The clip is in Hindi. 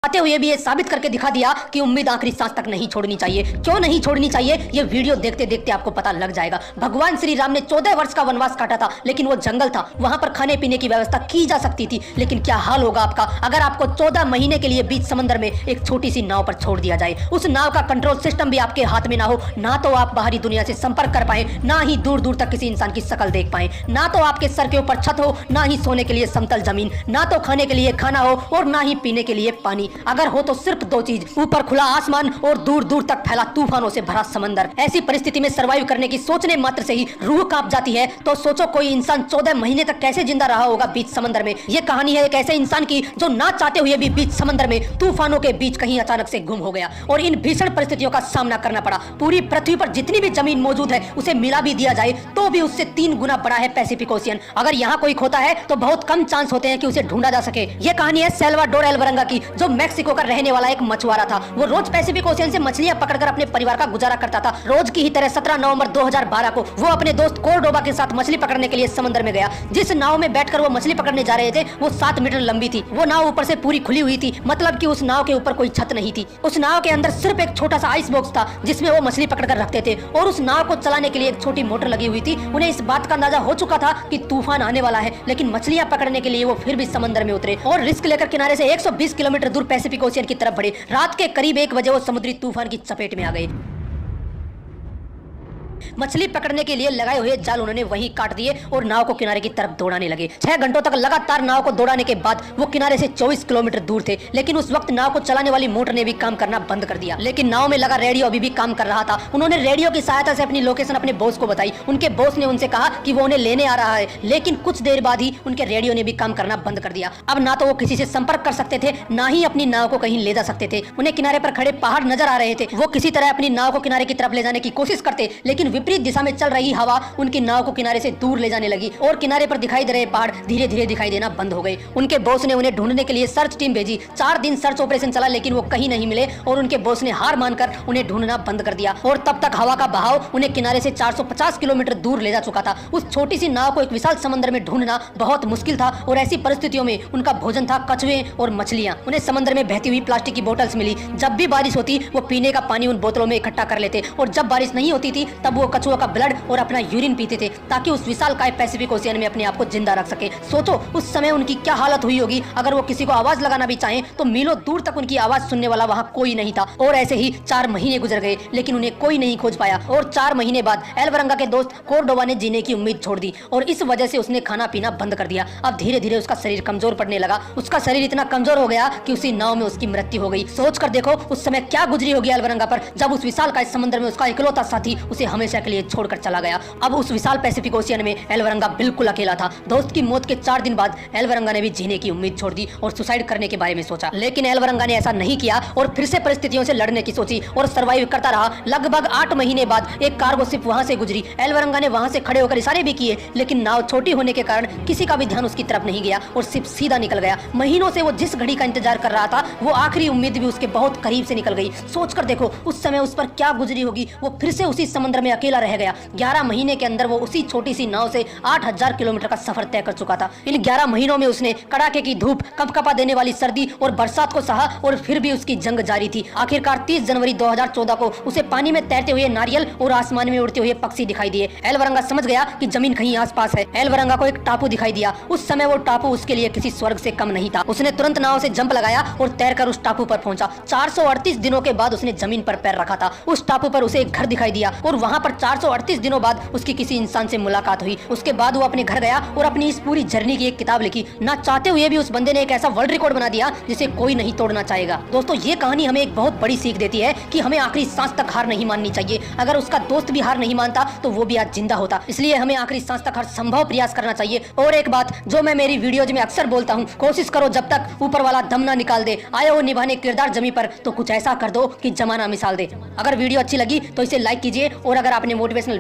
आते हुए भी ये साबित करके दिखा दिया कि उम्मीद आखिरी सांस तक नहीं छोड़नी चाहिए। क्यों नहीं छोड़नी चाहिए ये वीडियो देखते देखते आपको पता लग जाएगा। भगवान श्री राम ने 14 वर्ष का वनवास काटा था, लेकिन वो जंगल था, वहां पर खाने पीने की व्यवस्था की जा सकती थी। लेकिन क्या हाल होगा आपका अगर आपको 14 महीने के लिए बीच समंदर में एक छोटी सी नाव पर छोड़ दिया जाए। उस नाव का कंट्रोल सिस्टम भी आपके हाथ में ना हो, ना तो आप बाहरी दुनिया से संपर्क कर पाए, ना ही दूर दूर तक किसी इंसान की शक्ल देख पाए, ना तो आपके सर के ऊपर छत हो, ना ही सोने के लिए समतल जमीन, ना तो खाने के लिए खाना हो और ना ही पीने के लिए पानी। अगर हो तो सिर्फ दो चीज, ऊपर खुला आसमान और दूर दूर तक फैला तूफानों से भरा समंदर। ऐसी परिस्थिति में सरवाइव करने की सोचने मात्र से ही रूह कांप जाती है। तो सोचो कोई इंसान 14 महीने तक कैसे जिंदा रहा होगा बीच समंदर में। ये कहानी है एक ऐसे इंसान की जो ना चाहते हुए भी बीच समंदर में तूफानों के बीच कहीं अचानक से गुम हो गया और इन भीषण परिस्थितियों का सामना करना पड़ा। पूरी पृथ्वी पर जितनी भी जमीन मौजूद है उसे मिला भी दिया जाए तो भी उससे 3 गुना बड़ा है पैसिफिक ओशियन। अगर यहाँ कोई खोता है तो बहुत कम चांस होते हैं कि उसे ढूंढा जा सके। ये कहानी है सैल्वाडोर एल्वरंगा की, जो मैक्सिको का रहने वाला एक मछुआरा था। वो रोज पैसिफिक ओशियन से मछलियां पकड़कर अपने परिवार का गुजारा करता था। रोज की ही तरह 17 नवंबर 2012 को वो अपने दोस्त कोर्डोबा के साथ मछली पकड़ने के लिए समंदर में गया। जिस नाव में बैठकर वो मछली पकड़ने जा रहे थे वो 7 मीटर लंबी थी। वो नाव ऊपर से पूरी खुली हुई थी, मतलब कि उस नाव के ऊपर कोई छत नहीं थी। उस नाव के अंदर सिर्फ एक छोटा सा आइस बॉक्स था जिसमें वो मछली पकड़कर रखते थे और उस नाव को चलाने के लिए एक छोटी मोटर लगी हुई थी। उन्हें इस बात का अंदाजा हो चुका था कि तूफान आने वाला है, लेकिन मछलियां पकड़ने के लिए वो फिर भी समंदर में उतरे और रिस्क लेकर किनारे से 120 किलोमीटर दूर पैसिफिक ओशियन की तरफ बढ़े। रात के करीब 1 बजे वो समुद्री तूफान की चपेट में आ गए। मछली पकड़ने के लिए लगाए हुए जाल उन्होंने वहीं काट दिए और नाव को किनारे की तरफ दौड़ाने लगे। 6 घंटों तक लगातार नाव को दौड़ाने के बाद वो किनारे से 24 किलोमीटर दूर थे। लेकिन उस वक्त नाव को चलाने वाली मोटर ने भी काम करना बंद कर दिया, लेकिन नाव में लगा रेडियो अभी भी काम कर रहा था। उन्होंने रेडियो की सहायता से अपनी लोकेशन अपने बॉस को बताई। उनके बॉस ने उनसे कहा कि वो उन्हें लेने आ रहा है, लेकिन कुछ देर बाद ही उनके रेडियो ने भी काम करना बंद कर दिया। अब ना तो वो किसी से संपर्क कर सकते थे, ना ही अपनी नाव को कहीं ले जा सकते थे। उन्हें किनारे पर खड़े पहाड़ नजर आ रहे थे। वो किसी तरह अपनी नाव को किनारे की तरफ ले जाने की कोशिश करते, लेकिन विपरीत दिशा में चल रही हवा उनकी नाव को किनारे से दूर ले जाने लगी और किनारे पर दिखाई दे रहे पहाड़ धीरे धीरे दिखाई देना बंद हो गए। उनके बॉस ने उन्हें ढूंढने के लिए सर्च टीम भेजी। 4 दिन सर्च ऑपरेशन चला, लेकिन वो कहीं नहीं मिले और उनके बॉस ने हार मानकर उन्हें ढूंढना बंद कर दिया। और तब तक हवा का बहाव उन्हें किनारे से 450 किलोमीटर दूर ले जा चुका था। उस छोटी सी नाव को एक विशाल समंदर में ढूंढना बहुत मुश्किल था और ऐसी परिस्थितियों में उनका भोजन था कछुए और मछलियां। उन्हें समंदर में बहती हुई प्लास्टिक की बोतल्स मिली। जब भी बारिश होती वो पीने का पानी उन बोतलों में इकट्ठा कर लेते और जब बारिश नहीं होती थी तब वो कछुओं का ब्लड और अपना यूरिन पीते थे ताकि उस विशाल काय पैसिफिक ओशियन में अपने आप को जिंदा रख सके। सोचो उस समय उनकी क्या हालत हुई होगी। अगर वो किसी को आवाज लगाना भी चाहें तो मीलों दूर तक उनकी आवाज सुनने वाला वहां कोई नहीं था। और ऐसे ही 4 महीने गुजर गए, लेकिन उन्हें कोई नहीं खोज पाया। और 4 महीने बाद एल्वरंगा के दोस्त कोर्डोबा ने जीने की उम्मीद छोड़ दी और इस वजह से उसने खाना पीना बंद कर दिया। अब धीरे धीरे उसका शरीर कमजोर पड़ने लगा। उसका शरीर इतना कमजोर हो गया कि उसी नाव में उसकी मृत्यु हो गई। सोच कर देखो उस समय क्या गुजरी होगी एल्वरंगा पर, जब उस विशाल काय समुद्र में उसका इकलौता साथी उसे हमेशा के लिए छोड़कर चला गया। अब उस विशाल पैसिफिक ओशियन में एल्वरंगा बिल्कुल अकेला था। दोस्त की मौत के 4 दिन बाद एल्वरंगा ने भी जीने की उम्मीद छोड़ दी और सुसाइड करने के बारे में सोचा, लेकिन एल्वरंगा ने ऐसा नहीं किया और फिर से परिस्थितियों से लड़ने की सोची और सरवाइव करता रहा। लगभग 8 महीने बाद एक कार्गो शिप वहां से गुजरी। एल्वरंगा ने वहां से खड़े होकर इशारे भी किए, लेकिन नाव छोटी होने के कारण किसी का भी ध्यान उसकी तरफ नहीं गया और शिप सीधा निकल गया। महीनों से वो जिस घड़ी का इंतजार कर रहा था वो आखिरी उम्मीद भी उसके बहुत करीब से निकल गई। सोचकर देखो उस समय उस पर क्या गुजरी होगी। वो फिर से उसी समुद्र में अकेला रह गया। 11 महीने के अंदर वो उसी छोटी सी नाव से 8000 किलोमीटर का सफर तय कर चुका था। इन 11 महीनों में उसने कड़ाके की धूप, कंपकपा देने वाली सर्दी और बरसात को सहा और फिर भी उसकी जंग जारी थी। आखिरकार 30 जनवरी 2014 को उसे पानी में तैरते हुए नारियल और आसमान में उड़ते हुए पक्षी दिखाई दिए। एल्वरंगा समझ गया कि जमीन कहीं आसपास है। एल्वरंगा को एक टापू दिखाई दिया। उस समय वो टापू उसके लिए किसी स्वर्ग से कम नहीं था। उसने तुरंत नाव से जंप लगाया और तैरकर उस टापू पर पहुंचा। 438 दिनों के बाद उसने जमीन पर पैर रखा था। उस टापू पर उसे एक घर दिखाई दिया और वहां पर 438 दिनों बाद उसकी किसी इंसान से मुलाकात हुई। उसके बाद वो अपने घर गया और अपनी इस पूरी जर्नी की एक किताब लिखी। ना चाहते हुए भी उस बंदे ने एक ऐसा वर्ल्ड रिकॉर्ड बना दिया जिसे कोई नहीं तोड़ना चाहेगा। दोस्तों ये कहानी हमें एक बहुत बड़ी सीख देती है कि हमें आखिरी सांस तक हार नहीं माननी चाहिए। अगर उसका दोस्त भी हार नहीं मानता तो वो भी आज जिंदा होता। इसलिए हमें आखिरी सांस तक हर संभव प्रयास करना चाहिए। और एक बात जो मैं मेरी वीडियोज में अक्सर बोलता हूँ, कोशिश करो जब तक ऊपर वाला दम ना निकाल दे। आए हो निभाने किरदार जमी पर तो कुछ ऐसा कर दो कि जमाना मिसाल दे। अगर वीडियो अच्छी लगी तो इसे लाइक कीजिए और अगर आपने मोटिवेशनल